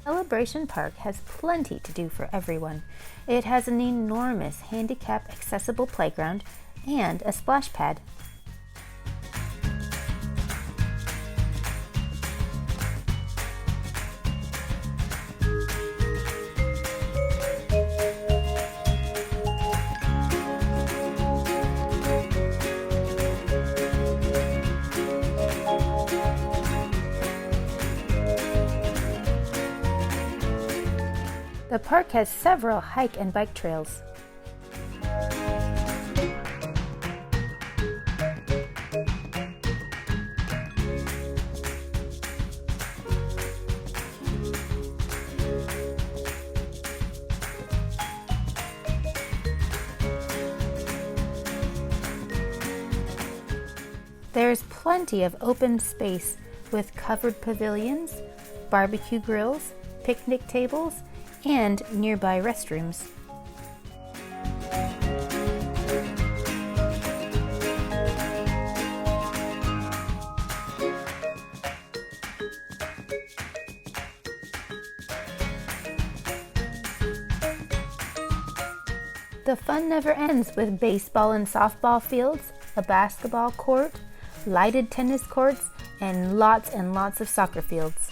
Celebration Park has plenty to do for everyone. It has an enormous handicap accessible playground and a splash pad. The park has several hike and bike trails. There's plenty of open space with covered pavilions, barbecue grills, picnic tables, and nearby restrooms. The fun never ends with baseball and softball fields, a basketball court, lighted tennis courts, and lots of soccer fields.